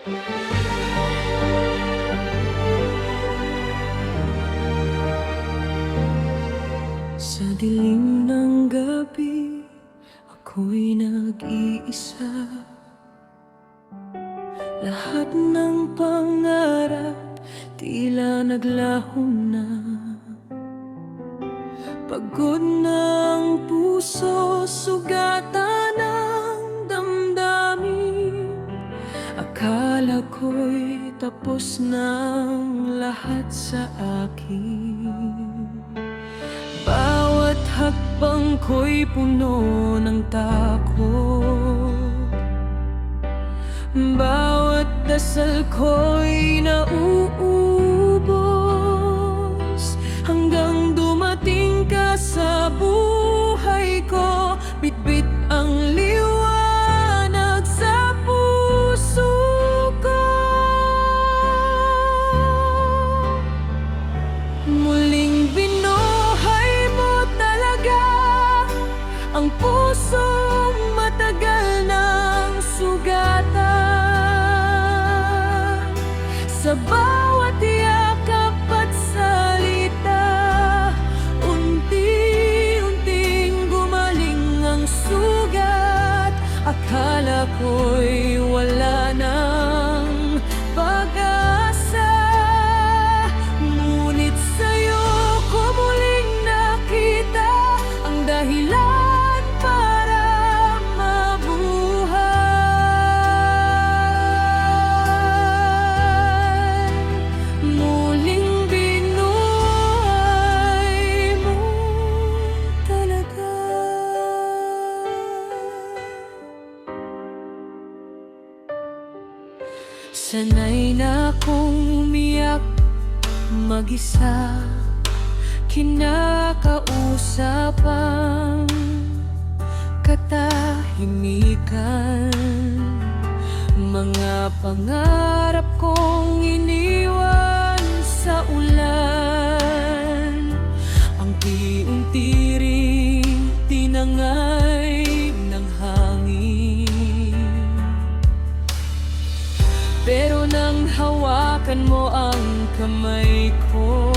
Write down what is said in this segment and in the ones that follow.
Sa dilim ng gabi, ako'y nag-iisa. Lahat ng pangarap tila naglaho na. Pagod na ang puso, sugatan ng damdamin. Akala ko'y tapos na ang lahat sa akin. Bawat hakbang ko'y puno ng takot. Bawat dasal ko'y nauubos, hanggang dumating ka sa buhay ko. Bitbit ang liwanag sa puso ko. Muling binuhay mo talaga ang pusong matagal ng sugatan. Sa bawat yakap at salita, unti-unting gumaling ang sugat. Akala ko'y wala nang pag-asa, ngunit sa'yo ko muling nakita ang dahilan para mabuhay. Muling binuhay mo talaga. Sanay na akong umiyak mag-isa, kinakausap ang katahimikan. Mga pangarap kong iniwan sa ulan, ang unti-unti ring tinangay ng hangin. Pero nang hawakan mo ang kamay ko,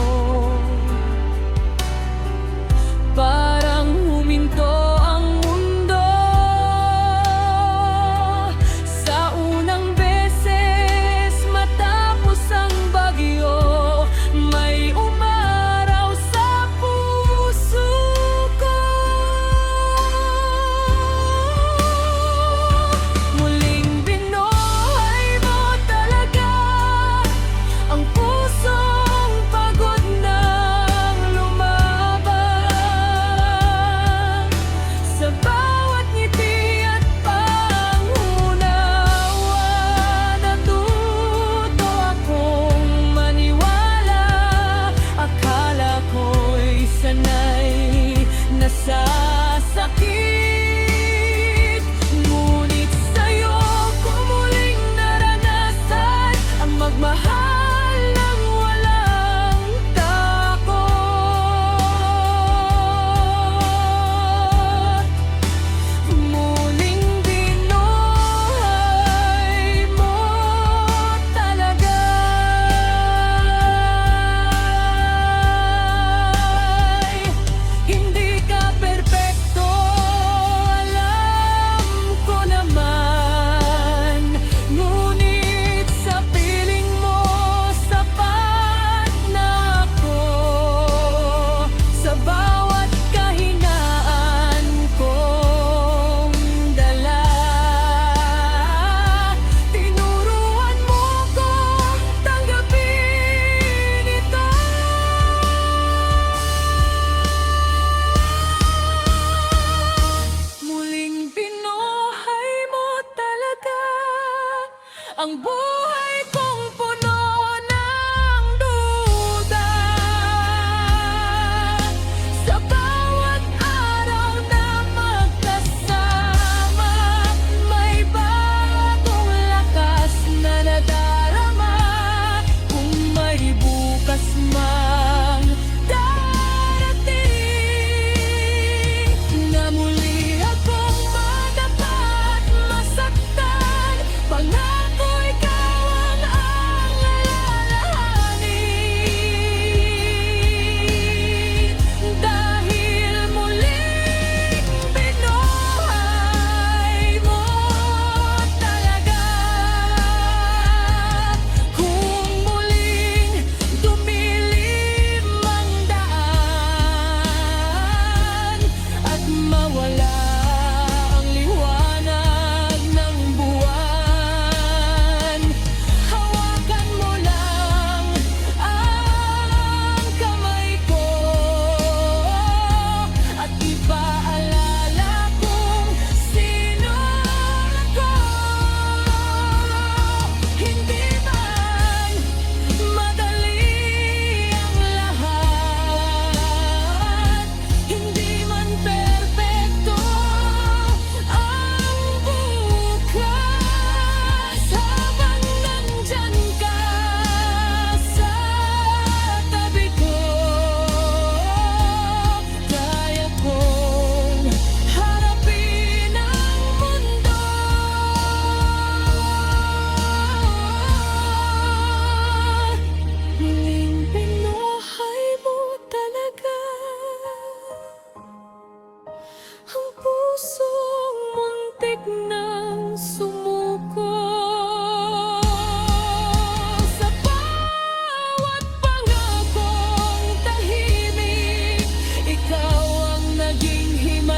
parang huminto ang mundo. Sa unang beses matapos ang bagyo, may umaraw sa puso ko. Muling binuhay mo talaga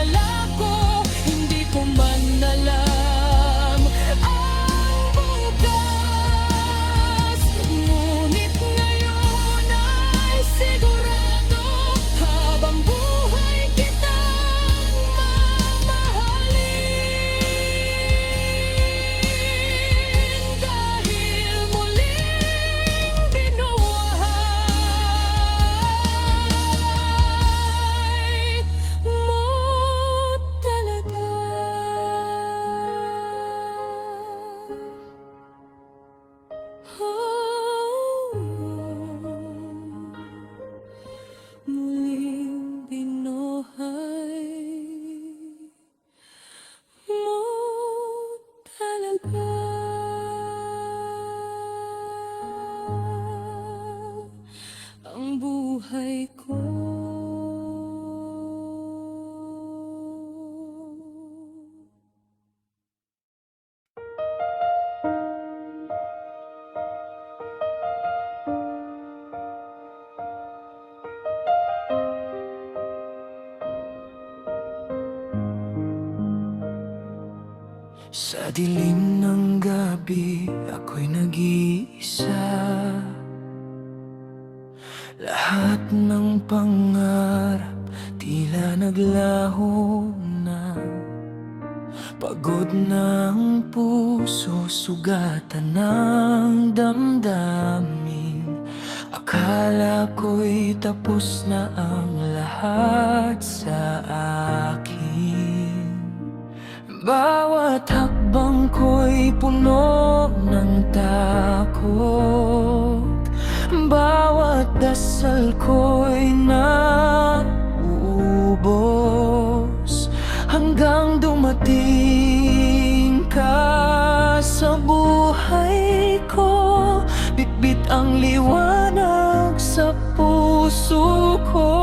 akala ko, hindi ko man alam ang bukas. Ngunit ngayon ay sigurado, habang buhay kitang mamahalin. Dahil muling binuhay mo talaga. Muling binuhay mo talaga ang buhay ko. Sa dilim ng gabi, ako'y nag-iisa. Lahat ng pangarap tila naglaho na. Pagod ng puso, sugatan ng damdamin. Akala ko'y tapos na ang lahat sa akin. Bawat hakbang ko'y puno ng takot. Bawat dasal ko'y nauubos, hanggang dumating ka sa buhay ko. Bitbit ang liwanag sa puso ko.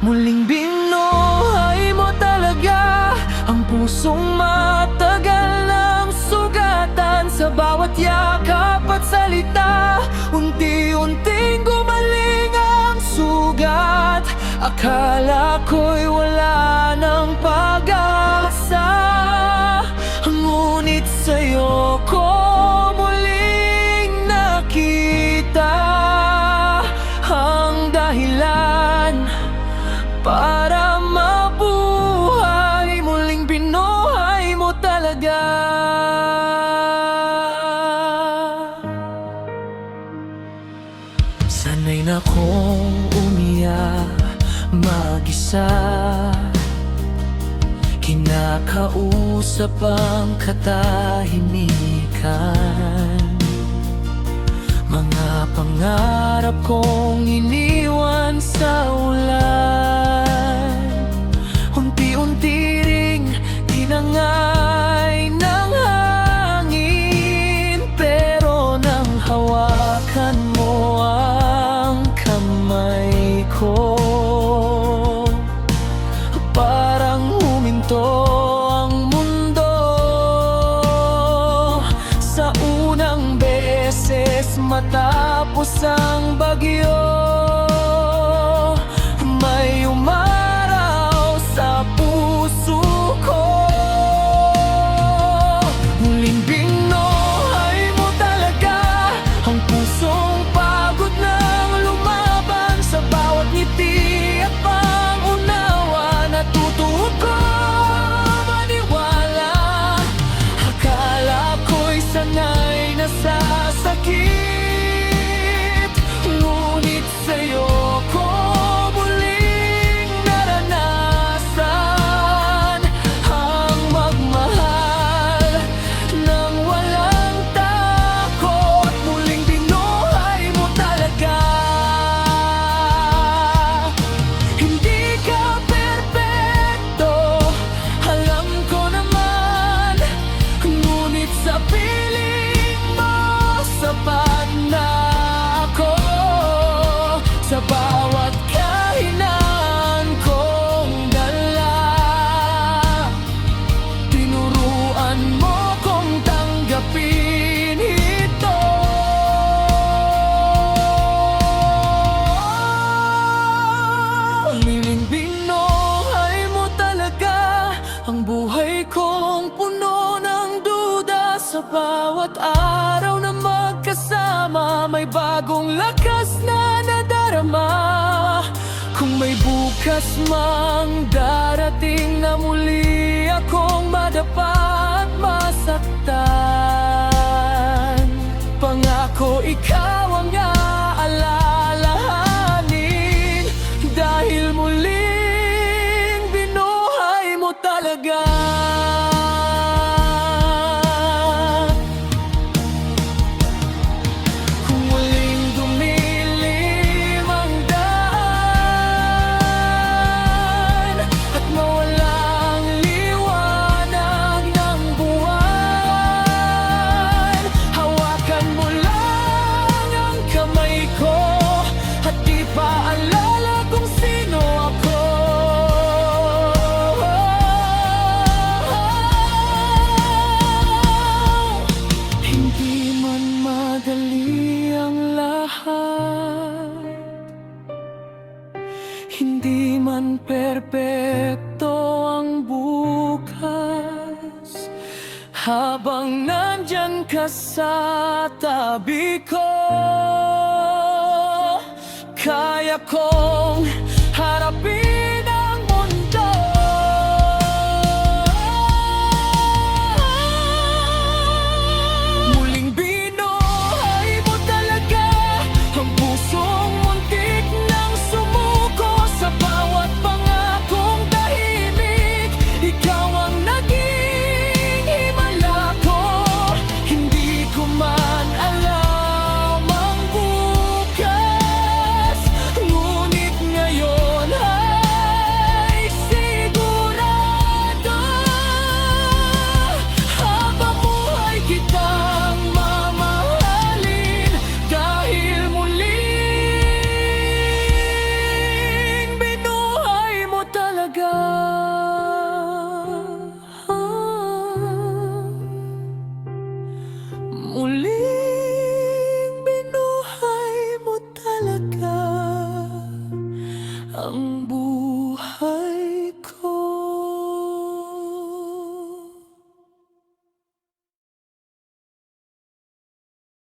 Muling binuhay mo talaga ang pusong matagal ng sugatan. Sa bawat yakap at salita, unti-unting gumaling ang sugat. Akala ko'y wala ng pag-asa, ngunit sa'yo ko muling nakita ang dahilan para mabuhay. Muling binuhay mo talaga. Sanay na kong umiyak mag-isa, kinakausap ang katahimikan. Mga pangarap kong iniwan sa ulan, unti-unti ring tinangay ng hangin. Pero nang hawakan mo ang kamay ko, parang huminto ang mundo. Sa unang beses matapos ang bagyo, may umaraw sa puso ko. Muling binuhay mo talaga ang pusong pagod ng lumaban. Sa bawat ngiti at pangunawa, natutuwa ko maniwala. Akala ko'y sanay na sa sakit, ngunit bawat araw na magkasama, may bagong lakas na nadarama. Kung may bukas mang darating na muli akong madapa at masaktan, pangako ikaw ang aalalahanin, dahil muling binuhay mo talaga. Kung muling dumilim ang daan at mawala ang liwanag ng buwan, hawakan mo lang ang kamay ko at di paalala kung sino ako. Hindi man madali ang lahat, hindi man perpekto ang bukas, habang nandyan ka sa tabi ko, kaya kong